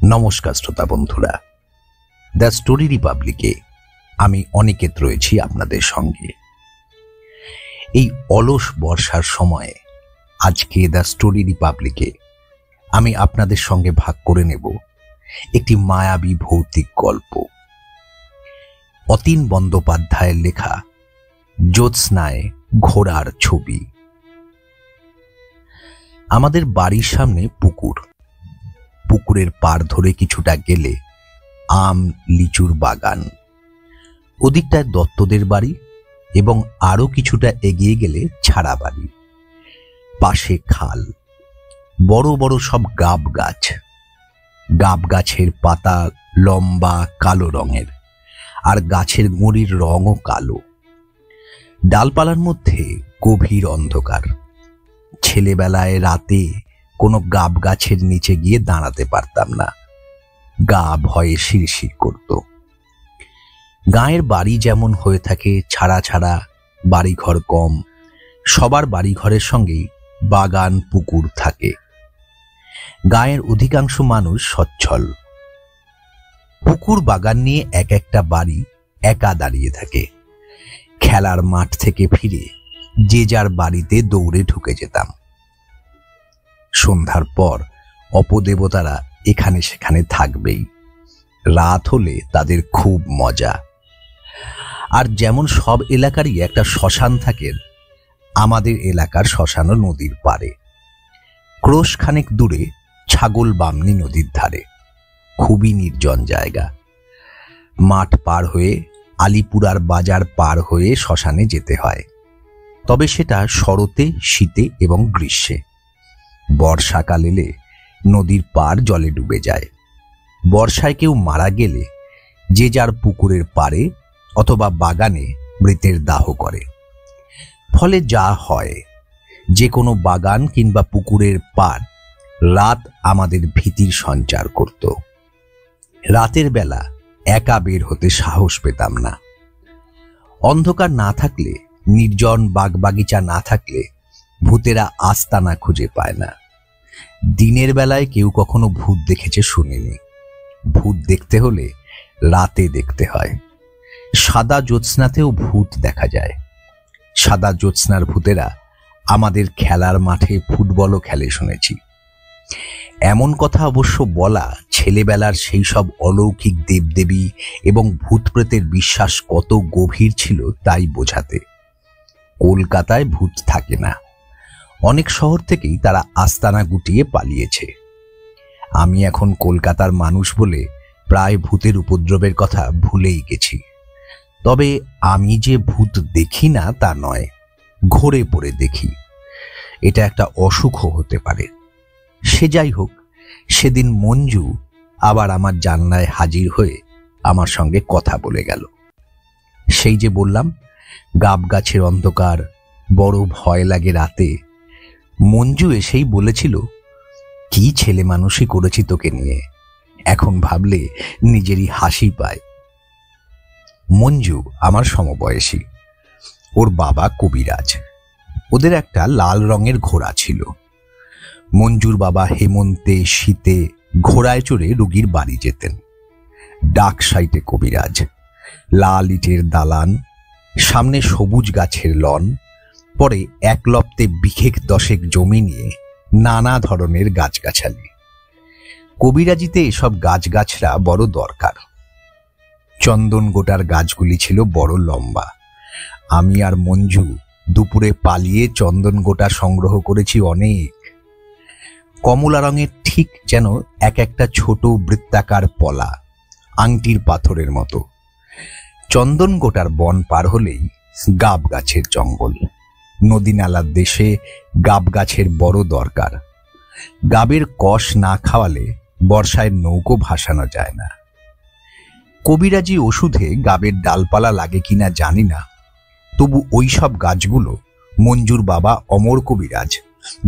নমস্কার শ্রোতা বন্ধুরা, দ্য স্টোরি রিপাবলিকে আমি অনিকেত রয়েছি আপনাদের সঙ্গে। এই অলস বর্ষার সময়ে আজকে দ্য স্টোরি রিপাবলিকে আমি আপনাদের সঙ্গে ভাগ করে নেব একটি মায়াবী ভৌতিক গল্প। অতীন বন্দ্যোপাধ্যায়ের লেখা জ্যোৎস্নায় ঘোড়ার ছবি। আমাদের বাড়ির সামনে পুকুর। পুকুরের পাড় ধরে কিছুটা গেলে আম লিচুর বাগান, ওদিকটায় দত্তদের বাড়ি এবং আরো কিছুটা এগিয়ে গেলে ছাড়া বাড়ি। পাশে খাল, বড় বড় সব গাব গাছ। গাব গাছের পাতা লম্বা কালো রঙের, আর গাছের গুঁড়ির রঙও কালো। ডালপালার মধ্যে গভীর অন্ধকার। ছেলেবেলায় রাতে কোনো গাব গাছের নিচে গিয়ে দাঁড়াতে পারতাম না, গা ভয়ে শিরশির করত। গাঁয়ের বাড়ি যেমন হয়ে থাকে ছাড়া ছাড়া, বাড়িঘর কম, সবার বাড়িঘরের সঙ্গেই বাগান পুকুর থাকে। গাঁয়ের অধিকাংশ মানুষ সচ্ছল। পুকুর বাগান নিয়ে এক একটা বাড়ি একা দাঁড়িয়ে থাকে। খেলার মাঠ থেকে ফিরে যে যার বাড়িতে দৌড়ে ঢুকে যেতাম। সন্ধ্যার পর অপদেবতারা এখানে সেখানে থাকবেই। রাত হলে তাদের খুব মজা। আর যেমন সব এলাকারই একটা শ্মশান থাকে, আমাদের এলাকার শ্মশানও নদীর পাড়ে, ক্রোশ খানেক দূরে ছাগল বামনি নদীর ধারে। খুবই নির্জন জায়গা। মাঠ পার হয়ে আলিপুরার বাজার পার হয়ে শ্মশানে যেতে হয়, তবে সেটা শরতে, শীতে এবং গ্রীষ্মে। বর্ষাকাল এলে নদীর পাড় জলে ডুবে যায়। বর্ষায় কেউ মারা গেলে যে যার পুকুরের পাড়ে অথবা বাগানে মৃতের দাহ করে। ফলে যা হয়, যে কোনো বাগান কিংবা পুকুরের পাড় রাত আমাদের ভীতির সঞ্চার করত। রাতের বেলা একা বের হতে সাহস পেতাম না। অন্ধকার না থাকলে, নির্জন বাগবাগিচা না থাকলে ভূতেরা আস্তানা খুঁজে পায় না। দিনের বেলায় কেউ কখনো ভূত দেখেছে শুনিনি। ভূত দেখতে হলে রাতে দেখতে হয়। সাদা জ্যোৎস্নাতেও ভূত দেখা যায়। সাদা জ্যোৎস্নার ভূতেরা আমাদের খেলার মাঠে ফুটবলও খেলে শুনেছি। এমন কথা অবশ্য বলা ছেলেবেলার সেই সব অলৌকিক দেবদেবী এবং ভূত প্রেতের বিশ্বাস কত গভীর ছিল তাই বোঝাতে। কলকাতায় ভূত থাকে না। অনেক শহর থেকেই তারা আস্তানা গুটিয়ে পালিয়েছে। আমি এখন কলকাতার মানুষ বলে প্রায় ভূতের উপদ্রবের কথা ভুলেই গেছি। তবে আমি যে ভূত দেখি না তা নয়, ঘোরে পড়ে দেখি। এটা একটা অসুখও হতে পারে। সে যাই হোক, সেদিন মঞ্জু আবার আমার জানলায় হাজির হয়ে আমার সঙ্গে কথা বলে গেল। সেই যে বললাম, গাব গাছের অন্ধকার, বড় ভয় লাগে রাতে। মঞ্জু এসেই বলেছিল, কি ছেলে মানুষই করেছি তোকে নিয়ে, এখন ভাবলে নিজেরই হাসি পায়। মঞ্জু আমার সমবয়সী। ওর বাবা কবিরাজ। ওদের একটা লাল রঙের ঘোড়া ছিল। মঞ্জুর বাবা হেমন্তে শীতে ঘোড়ায় চড়ে রোগীর বাড়ি যেতেন। ডাক সাইটে কবিরাজ, লাল ইটের দালান, সামনে সবুজ গাছের লন, পরে এক লপ্তে বিঘেক দশেক জমি নিয়ে নানা ধরনের গাছগাছালি। কবিরাজিতে এসব গাছগাছরা বড় দরকার। চন্দন গোটার গাছগুলি ছিল বড় লম্বা। আমি আর মঞ্জু দুপুরে পালিয়ে চন্দন গোটা সংগ্রহ করেছি অনেক। কমলা রঙের, ঠিক যেন এক একটা ছোট বৃত্তাকার পলা, আংটির পাথরের মতো। চন্দন গোটার বন পার হলেই গাব গাছের জঙ্গল। নদী নালার দেশে গাব গাছের বড় দরকার। গাবের কষ না খাওয়ালে বর্ষায় নৌকো ভাসানো যায় না। কবিরাজি ওষুধে গাবের ডালপালা লাগে কিনা জানি না, তবু ওই সব গাছগুলো মঞ্জুর বাবা অমর কবিরাজ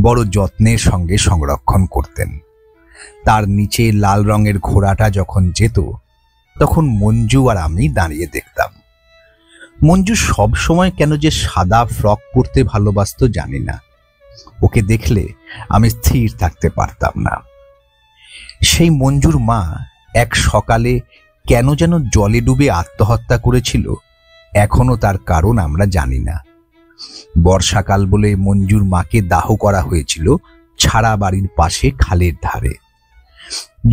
বড় যত্নের সঙ্গে সংরক্ষণ করতেন। তার নিচে লাল রঙের ঘোড়াটা যখন যেত, তখন মঞ্জু আর আমি দাঁড়িয়ে দেখতাম। মঞ্জু সব সময় কেন যে সাদা ফ্রক পরতে ভালোবাসত জানি না। ওকে দেখলে আমি স্থির থাকতে পারতাম না। সেই মঞ্জুর মা এক সকালে কেন যেন জলে ডুবে আত্মহত্যা করেছিল, এখনো তার কারণ আমরা জানি না। বর্ষাকাল বলে মঞ্জুর মাকে দাহ করা হয়েছিল ছাড়া বাড়ির পাশে খালের ধারে।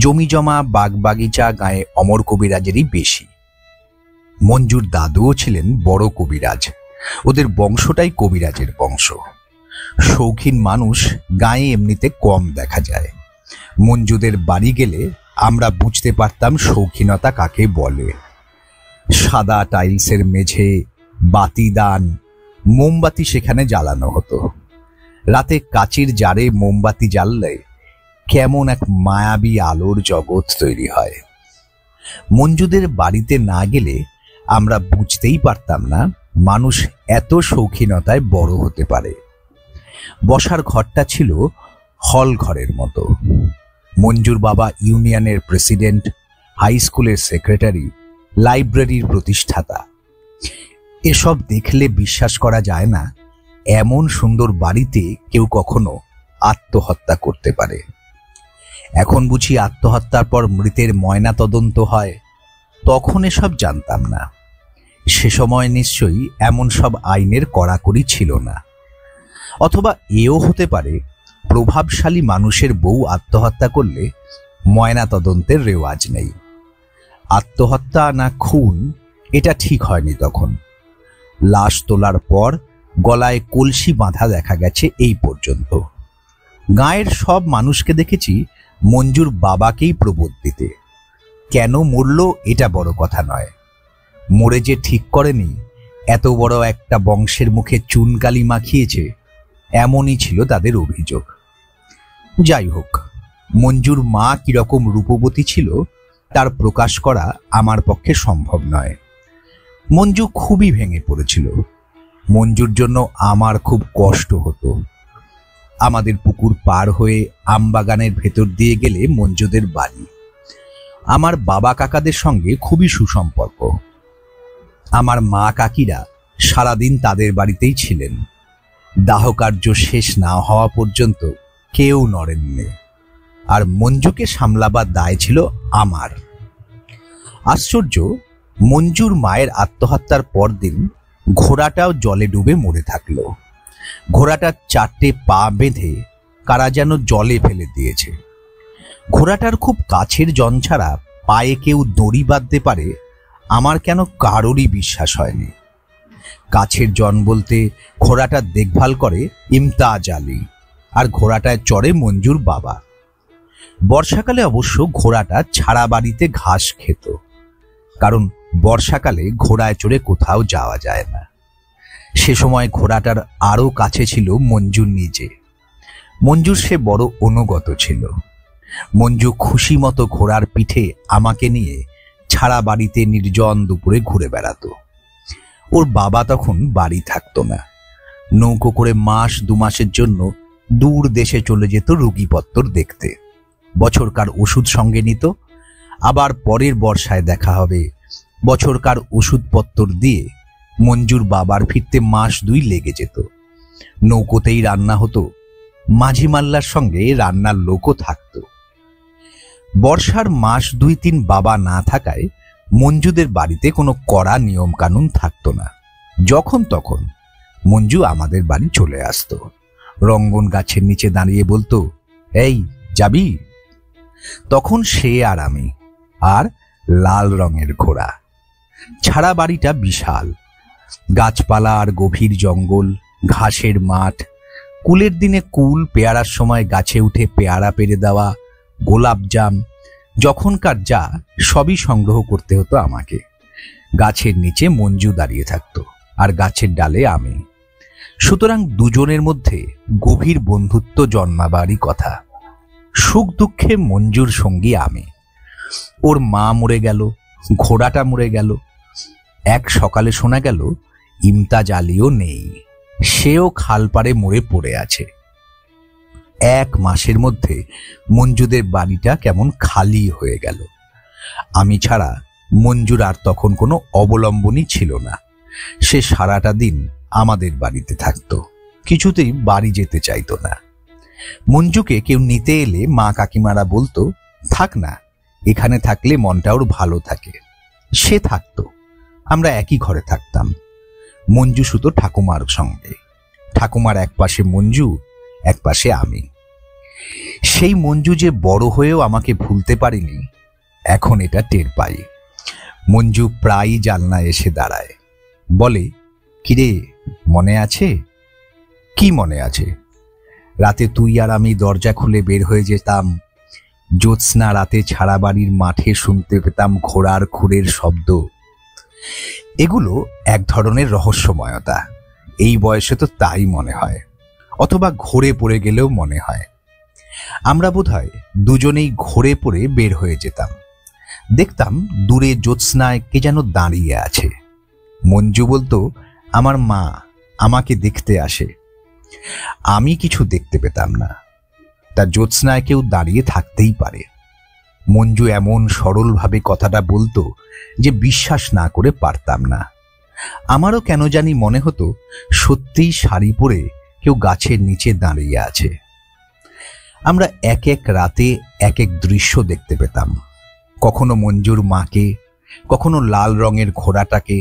জমি জমা বাগবাগিচা গায়ে অমর কবিরাজেরই বেশি। মঞ্জুর দাদুও ছিলেন বড় কবিরাজ, ওদের বংশটাই কবিরাজের বংশ। শৌখিন মানুষ গায়ে এমনিতে কম দেখা যায়। মঞ্জুদের বাড়ি গেলে আমরা বুঝতে পারতাম শৌখিনতা কাকে বলে। সাদা টাইলসের মেঝে, বাতিদান, মোমবাতি সেখানে জ্বালানো হতো। রাতে কাচের জারে মোমবাতি জ্বাললে কেমন এক মায়াবী আলোর জগৎ তৈরি হয়। মঞ্জুদের বাড়িতে না গেলে আমরা বুঝতেই পারতাম না মানুষ এত শৌখিনতায় বড় হতে পারে। বসার ঘরটা ছিল হল ঘরের মতো। মঞ্জুর বাবা ইউনিয়নের প্রেসিডেন্ট, হাই স্কুলের সেক্রেটারি, লাইব্রেরির প্রতিষ্ঠাতা। এসব দেখলে বিশ্বাস করা যায় না এমন সুন্দর বাড়িতে কেউ কখনো আত্মহত্যা করতে পারে। এখন বুঝি আত্মহত্যার পর মৃতের ময়না তদন্ত হয়, তখন এসব জানতাম না। সে সময় নিশ্চয়ই এমন সব আইনের কড়াকড়ি ছিল না। অথবা এও হতে পারে প্রভাবশালী মানুষের বউ আত্মহত্যা করলে ময়না তদন্তের রেওয়াজ নেই। আত্মহত্যা না খুন এটা ঠিক হয়নি তখন। লাশ তোলার পর গলায় কলসি বাঁধা দেখা গেছে এই পর্যন্ত। গাঁয়ের সব মানুষকে দেখেছি মঞ্জুর বাবাকেই প্রবোধ দিতে। কেন মরল এটা বড় কথা নয়, মরে যে ঠিক করেনি, এত বড় একটা বংশের মুখে চুনকালি মাখিয়েছে, এমনই ছিল তাদের অভিযোগ। যাই হোক, মঞ্জুর মা কিরকম রূপবতী ছিল তার প্রকাশ করা আমার পক্ষে সম্ভব নয়। মঞ্জু খুবই ভেঙে পড়েছিল। মঞ্জুর জন্য আমার খুব কষ্ট হতো। আমাদের পুকুর পার হয়ে আমবাগানের ভেতর দিয়ে গেলে মঞ্জুদের বাড়ি। আমার বাবা কাকাদের সঙ্গে খুবই সুসম্পর্ক। আমার মা কাকিরা সারাদিন তাদের বাড়িতেই ছিলেন। দাহকার্য শেষ না হওয়া পর্যন্ত কেউ নড়েননি। আর মঞ্জুকে সামলাবার দায় ছিল আমার। আশ্চর্য, মঞ্জুর মায়ের আত্মহত্যার পরদিন ঘোড়াটাও জলে ডুবে মরে থাকল। ঘোড়াটার 4টে পা বেঁধে কারা যেন জলে ফেলে দিয়েছে। ঘোড়াটার খুব কাছের জন ছাড়া পায়ে কেউ দড়ি বাঁধতে পারে আমার কেন কারোরই বিশ্বাস হয়নি। কাছের জন বলতে ঘোড়াটার দেখভাল করে ইমতাজ আলী, আর ঘোড়াটায় চড়ে মঞ্জুর বাবা। বর্ষাকালে অবশ্য ঘোড়াটা ছাড়া বাড়িতে ঘাস খেত, কারণ বর্ষাকালে ঘোড়ায় চড়ে কোথাও যাওয়া যায় না। সে সময় ঘোড়াটার আরো কাছে ছিল মঞ্জুর নিজে। মঞ্জুর সে বড় অনুগত ছিল। মঞ্জু খুশি মতো ঘোড়ার পিঠে আমাকে নিয়ে ছাড়া বাড়িতে নির্জন দুপুরে ঘুরে বেড়াতো। ওর বাবা তখন বাড়ি থাকতো না। নৌকো করে মাস 2 মাসের জন্য দূর দেশে চলে যেত রোগীপত্তর দেখতে। বছরকার ওষুধ সঙ্গে নিত, আবার পরের বর্ষায় দেখা হবে। বছরকার ওষুধপত্তর দিয়ে মঞ্জুর বাবার ফিরতে মাস 2 লেগে যেত। নৌকোতেই রান্না হতো, মাঝি মাল্লার সঙ্গে রান্নার লোকও থাকতো। বর্ষার মাস 2-3 বাবা না থাকায় মঞ্জুদের বাড়িতে কোনো কড়া নিয়ম কানুন থাকতো না। যখন তখন মঞ্জু আমাদের বাড়ি চলে আসতো। রঙ্গন গাছের নিচে দাঁড়িয়ে বলতো, এই যাবি? তখন সে আর আমি, আর লাল রঙের ঘোড়া। ছাড়া বাড়িটা বিশাল। গাছপালা আর গভীর জঙ্গল, ঘাসের মাঠ। কুলের দিনে কুল, পেয়ারার সময় গাছে উঠে পেয়ারা পেরে দেওয়া, গোলাপজাম, যখনকার যা সবই সংগ্রহ করতে হতো আমাকে। গাছের নিচে মঞ্জু দাঁড়িয়ে থাকতো, আর গাছের ডালে আমি। সুতরাং দুজনের মধ্যে গভীর বন্ধুত্ব জন্মাবারই কথা। সুখ দুঃখে মঞ্জুর সঙ্গী আমি। ওর মা মরে গেল, ঘোড়াটা মরে গেল। এক সকালে শোনা গেল ইমতাজ আলীও নেই, সেও খালপাড়ে মরে পড়ে আছে। 1 মাসের মধ্যে মঞ্জুদের বাড়িটা কেমন খালি হয়ে গেল। আমি ছাড়া মঞ্জুর আর তখন কোনো অবলম্বনই ছিল না। সে সারাটা দিন আমাদের বাড়িতে থাকতো, কিছুতেই বাড়ি যেতে চাইতো না। মঞ্জুকে কেউ নিতে এলে মা কাকিমারা বলতো, থাক না, এখানে থাকলে মনটা ওর ভালো থাকে। সে থাকতো, আমরা একই ঘরে থাকতাম। মঞ্জু শুতো ঠাকুমার সঙ্গে। ঠাকুমার এক পাশে মঞ্জু, এক পাশে আমি। সেই মঞ্জু যে বড় হয়েও আমাকে ভুলতে পারিনি, এখন এটা টের পাই। মঞ্জু প্রায়ই জানলায় এসে দাঁড়ায়, বলে, কিরে, মনে আছে? কি মনে আছে? রাতে তুই আর আমি দরজা খুলে বের হয়ে যেতাম। জ্যোৎস্না রাতে ছাড়া বাড়ির মাঠে শুনতে পেতাম ঘোড়ার খুরের শব্দ। এগুলো এক ধরনের রহস্যময়তা। এই বয়সে তো তাই মনে হয়, অথবা ঘোরে পড়ে গেলেও মনে হয়। আমরা বোধহয় দুজনেই ঘোরে পড়ে বের হয়ে যেতাম। দেখতাম দূরে জ্যোৎস্নায় কে যেন দাঁড়িয়ে আছে। মঞ্জু বলতো, আমার মা আমাকে দেখতে আসে। আমি কিছু দেখতে পেতাম না। তা জ্যোৎস্নায় কেউ দাঁড়িয়ে থাকতেই পারে। মঞ্জু এমন সরলভাবে কথাটা বলতো যে বিশ্বাস না করে পারতাম না। আমারও কেন জানি মনে হতো সত্যিই শাড়ি পরে কেউ গাছের নিচে দাঁড়িয়ে আছে। আমরা এক এক রাতে এক এক দৃশ্য দেখতে পেতাম। কখনো মঞ্জুর মাকে, কখনো লাল রঙের ঘোড়াটাকে,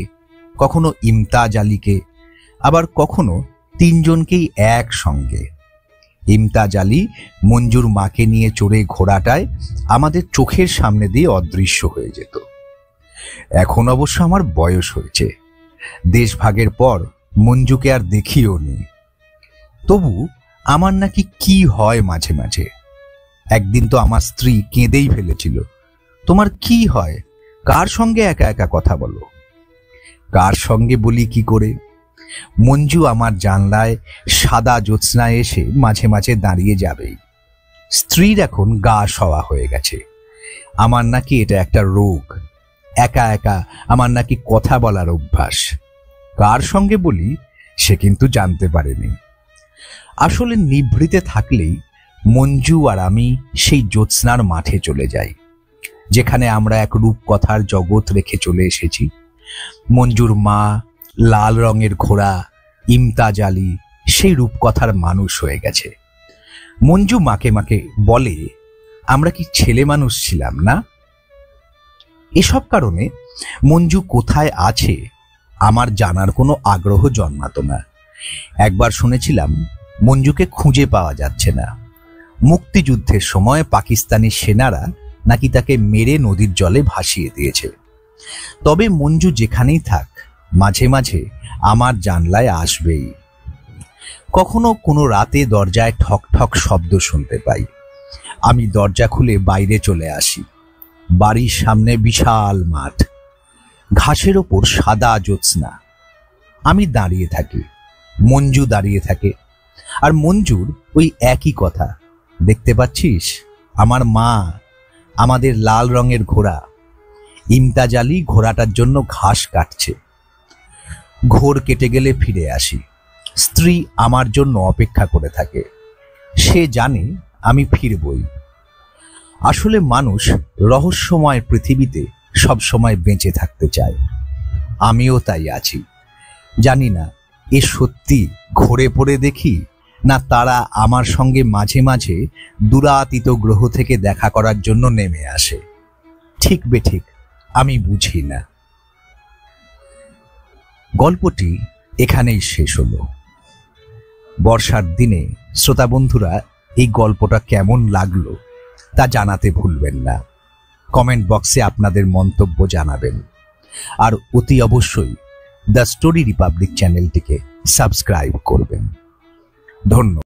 কখনো ইমতাজ আলীকে, আবার কখনো তিনজনকেই একসঙ্গে। ইমতাজ আলী মঞ্জুর মাকে নিয়ে চড়ে ঘোড়াটায় আমাদের চোখের সামনে দিয়ে অদৃশ্য হয়ে যেত। এখন অবশ্য আমার বয়স হয়েছে, দেশভাগের পর মঞ্জুকে আর দেখিও নি। তবু আমার নাকি কি হয় মাঝে মাঝে। একদিন তো আমার স্ত্রী কেঁদেই ফেলেছিল, তোমার কি হয়, কার সঙ্গে একা একা কথা বলো? কার সঙ্গে বলি কি করে? মঞ্জু আমার জানলায় সাদা জ্যোৎস্নায় এসে মাঝে মাঝে দাঁড়িয়ে যাবেই। স্ত্রীর এখন গা সওয়া হয়ে গেছে। আমার নাকি এটা একটা রোগ। একা একা আমার নাকি কথা বলার অভ্যাস। কার সঙ্গে বলি সে কিন্তু জানতে পারেনি। আসলে নিভৃতে থাকলেই মঞ্জু আর আমি সেই জ্যোৎস্নার মাঠে চলে যাই, যেখানে আমরা এক রূপকথার জগৎ রেখে চলে এসেছি। মঞ্জুর মা, লাল রঙের ঘোড়া, ইমতাজ আলী সেই রূপকথার মানুষ হয়ে গেছে। মঞ্জু মাকে মাকে বলে, আমরা কি ছেলে মানুষ ছিলাম না? এসব কারণে মঞ্জু কোথায় আছে আমার জানার কোনো আগ্রহ জন্মাতো না। একবার শুনেছিলাম মঞ্জুকে খুঁজে পাওয়া যাচ্ছে না। মুক্তিযুদ্ধের সময় পাকিস্তানি সেনারা নাকি তাকে মেরে নদীর জলে ভাসিয়ে দিয়েছে। তবে মঞ্জু যেখানেই থাক, মাঝে মাঝে আমার জানলায় আসবেই। কখনো কোনো রাতে দরজায় ঠক ঠক শব্দ শুনতে পাই। আমি দরজা খুলে বাইরে চলে আসি। বাড়ির সামনে বিশাল মাঠ, ঘাসের ওপর সাদা জ্যোৎস্না। আমি দাঁড়িয়ে থাকি, মঞ্জু দাঁড়িয়ে থাকে, আর মঞ্জুর ওই একই কথা, দেখতে পাচ্ছিস আমার মা, আমাদের লাল রঙের ঘোড়া। ইমতাজ আলী ঘোড়াটার জন্য ঘাস কাটছে। ঘোর কেটে গেলে ফিরে আসি। স্ত্রী আমার জন্য অপেক্ষা করে থাকে। সে জানে আমি ফিরবই। আসলে মানুষ রহস্যময় পৃথিবীতে সব সময় বেঁচে থাকতে চায়। আমিও তাই আছি। জানি না এ সত্যি ঘোরে পড়ে দেখি, না তারা আমার সঙ্গে মাঝে মাঝে দূরাতীত গ্রহ থেকে দেখা করার জন্য নেমে আসে। ঠিক বেঠিক আমি বুঝি না। গল্পটি এখানেই শেষ হলো। বর্ষার দিনে শ্রোতা বন্ধুরা এই গল্পটা কেমন লাগলো তা জানাতে ভুলবেন না। কমেন্ট বক্সে আপনাদের মন্তব্য জানাবেন। আর অতি অবশ্যই দ্য স্টোরি রিপাবলিক চ্যানেলটিকে সাবস্ক্রাইব করবেন। ধন্যবাদ।